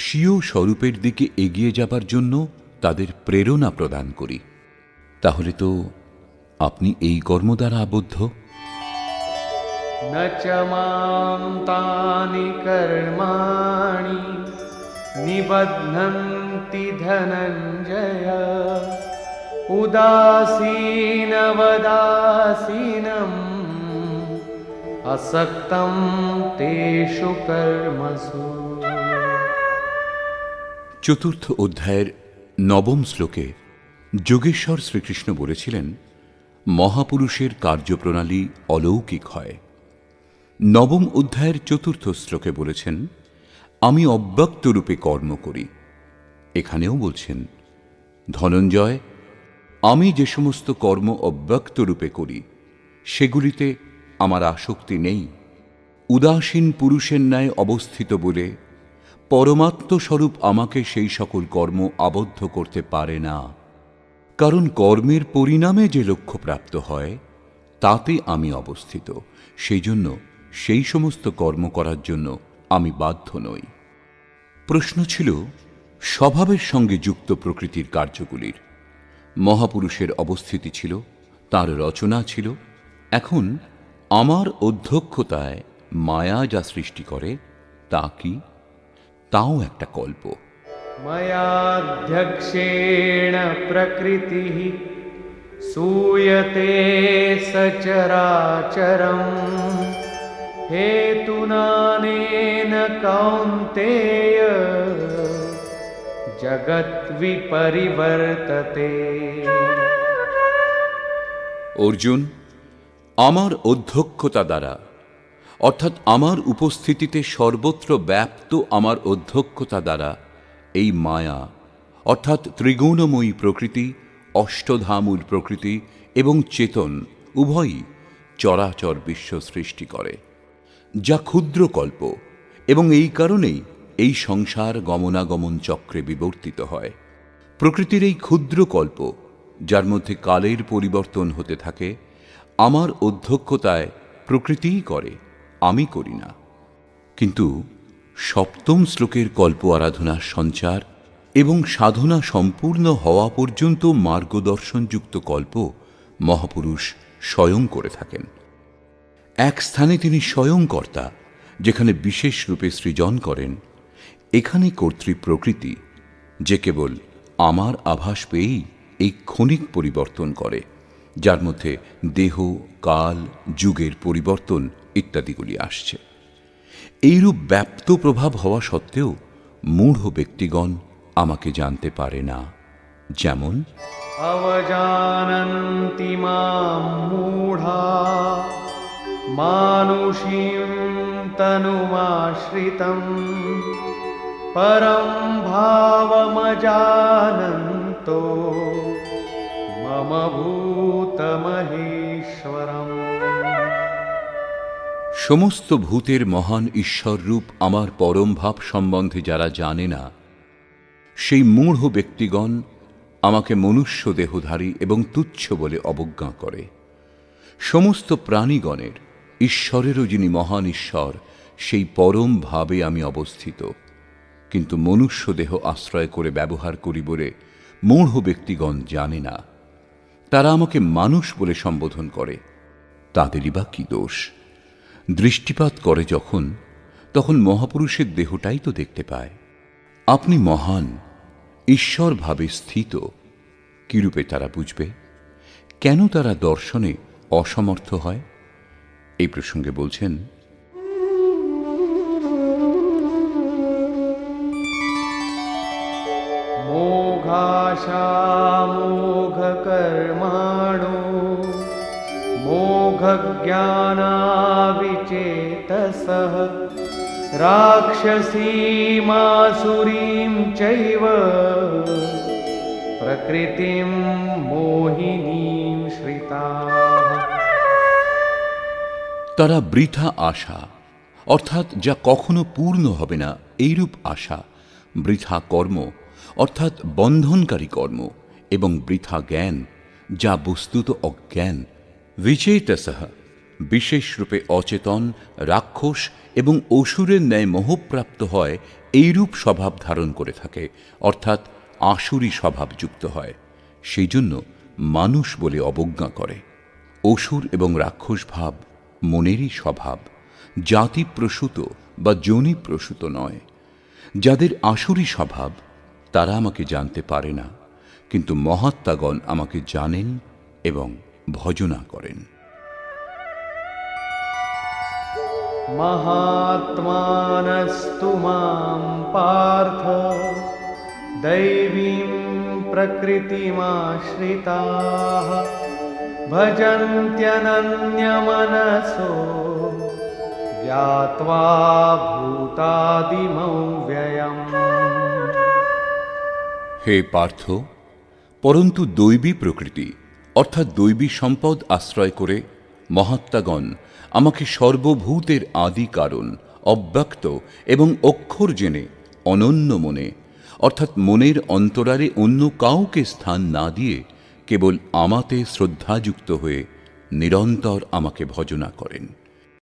স্বীয় স্বরূপের দিকে এগিয়ে যাবার জন্য তাদের প্রেরণা প্রদান করি। তাহলে তো আপনি এই কর্ম দ্বারা আবদ্ধ। ন চ মাং তানি কর্মাণি নিবধ্নন্তি ধনঞ্জয় উদাসীনবদাসীনম আসক্তম তেষু কর্মসু। চতুর্থ অধ্যায়ের নবম শ্লোকে যোগেশ্বর শ্রীকৃষ্ণ বলেছিলেন, মহাপুরুষের কার্যপ্রণালী অলৌকিক হয়। নবম অধ্যায়ের চতুর্থ শ্লোকে বলেছেন, আমি অব্যক্তরূপে কর্ম করি। এখানেও বলছেন, ধনঞ্জয়, আমি যে সমস্ত কর্ম অব্যক্তরূপে করি সেগুলিতে আমার আসক্তি নেই। উদাসীন পুরুষের ন্যায় অবস্থিত বলে পরমাত্মস্বরূপ আমাকে সেই সকল কর্ম আবদ্ধ করতে পারে না। কারণ কর্মের পরিণামে যে লক্ষ্য প্রাপ্ত হয় তাতে আমি অবস্থিত, সেই জন্য সেই সমস্ত কর্ম করার জন্য আমি বাধ্য নই। প্রশ্ন ছিল স্বভাবের সঙ্গে যুক্ত প্রকৃতির কার্যগুলির। মহাপুরুষের অবস্থিতি ছিল, তার রচনা ছিল। এখন আমার অধ্যক্ষতায় মায়া যা সৃষ্টি করে তা কি? তাও একটা কল্প। ময়াধ্যক্ষেণ প্রকৃতিঃ सूयते सचराचरं हेतुनानेन कौन्तेय जगद्विपरिवर्तते। অর্জুন, আমার অধ্যক্ষতা দ্বারা, অর্থাৎ আমার উপস্থিতিতে সর্বত্র ব্যাপ্ত আমার অধ্যক্ষতা দ্বারা এই মায়া অর্থাৎ ত্রিগুণময়ী প্রকৃতি, অষ্টধামূল প্রকৃতি এবং চেতন উভয়ই চরাচর বিশ্ব সৃষ্টি করে, যা ক্ষুদ্র কল্প, এবং এই কারণেই এই সংসার গমনাগমন চক্রে বিবর্তিত হয়। প্রকৃতির এই ক্ষুদ্র কল্প, যার মধ্যে কালের পরিবর্তন হতে থাকে, আমার অধ্যক্ষতায় প্রকৃতিই করে, আমি করি না। কিন্তু সপ্তম শ্লোকের কল্প আরাধনার সঞ্চার এবং সাধনা সম্পূর্ণ হওয়া পর্যন্ত মার্গদর্শনযুক্ত কল্প মহাপুরুষ স্বয়ং করে থাকেন। এক স্থানে তিনি স্বয়ং কর্তা, যেখানে বিশেষ রূপে সৃজন করেন। এখানে কর্তৃ প্রকৃতি, যে কেবল আমার আভাস পেয়েই এই ক্ষণিক পরিবর্তন করে, যার মধ্যে দেহ, কাল, যুগের পরিবর্তন ইত্যাদিগুলি আসছে। এইরূপ ব্যাপ্ত প্রভাব হওয়া সত্ত্বেও মূঢ় ব্যক্তিগণ আমাকে জানতে পারে না। যেমন অবজানন্তি মাম মূঢ়া মানুষীম তনুমাশ্রিতম পরম ভাবমজানন্তো মম ভূতমহেশ্বরম। সমস্ত ভূতের মহান ঈশ্বররূপ আমার পরম ভাব সম্বন্ধে যারা জানে না, সেই মূঢ় ব্যক্তিগণ আমাকে মনুষ্য দেহধারী এবং তুচ্ছ বলে অবজ্ঞা করে। সমস্ত প্রাণীগণের ঈশ্বরেরও যিনি মহান ঈশ্বর, সেই পরম ভাবে আমি অবস্থিত, কিন্তু মনুষ্য দেহ আশ্রয় করে ব্যবহার করি বলে মূঢ় ব্যক্তিগণ জানে না। তারা আমাকে মানুষ বলে সম্বোধন করে। তাদেরই বা কি দোষ? দৃষ্টিপাত করে যখন, তখন মহাপুরুষের দেহটাই তো দেখতে পায়। আপনি মহান, ঈশ্বর ভাবে স্থিত, কিরূপে তারা বুঝবে? কেন তারা দর্শনে অসমর্থ হয়? এই প্রসঙ্গে বলছেন, মোঘাশা মোঘ কর্মাণো মোঘজ্ঞানাবিচেতসঃ রাক্ষসীমাসুরীম চৈব প্রকৃতিম মোহিনীম শ্রিতাঃ। তারা বৃথা আশা, অর্থাৎ যা কখনো পূর্ণ হবে না এইরূপ আশা, বৃথা কর্ম অর্থাৎ বন্ধনকারী কর্ম, এবং বৃথা জ্ঞান যা বস্তুত অজ্ঞান, বিচেতসঃ বিশেষ রূপে অচেতন, রাক্ষস এবং অসুরের ন্যায় মোহপ্রাপ্ত হয় এইরূপ স্বভাব ধারণ করে থাকে, অর্থাৎ আসুরী স্বভাবযুক্ত হয়, সেই জন্য মানুষ বলে অবজ্ঞা করে। অসুর এবং রাক্ষস ভাব মনেরই স্বভাব, জাতিপ্রসূত বা যোনিপ্রসূত নয়। যাদের আসুরী স্বভাব তারা আমাকে জানতে পারে না, কিন্তু মহাত্মাগণ আমাকে জানেন এবং ভজনা করেন। महात्मानस्तु मां पार्थ दैवीं प्रकृतिमाश्रिताः भजन्त्यनन्यमनसो ज्ञात्वा भूतादिमौ व्ययम्। হে পার্থ, পরন্তু দৈবী প্রকৃতি অর্থাৎ দৈবী সম্পদ আশ্রয় করে মহাত্মাগণ আমাকে সর্বভূতের আদি কারণ, অব্যক্ত এবং অক্ষর জেনে অনন্য মনে অর্থাৎ মনের অন্তরালে অন্য কাউকে স্থান না দিয়ে কেবল আমাতে শ্রদ্ধাযুক্ত হয়ে নিরন্তর আমাকে ভজনা করেন।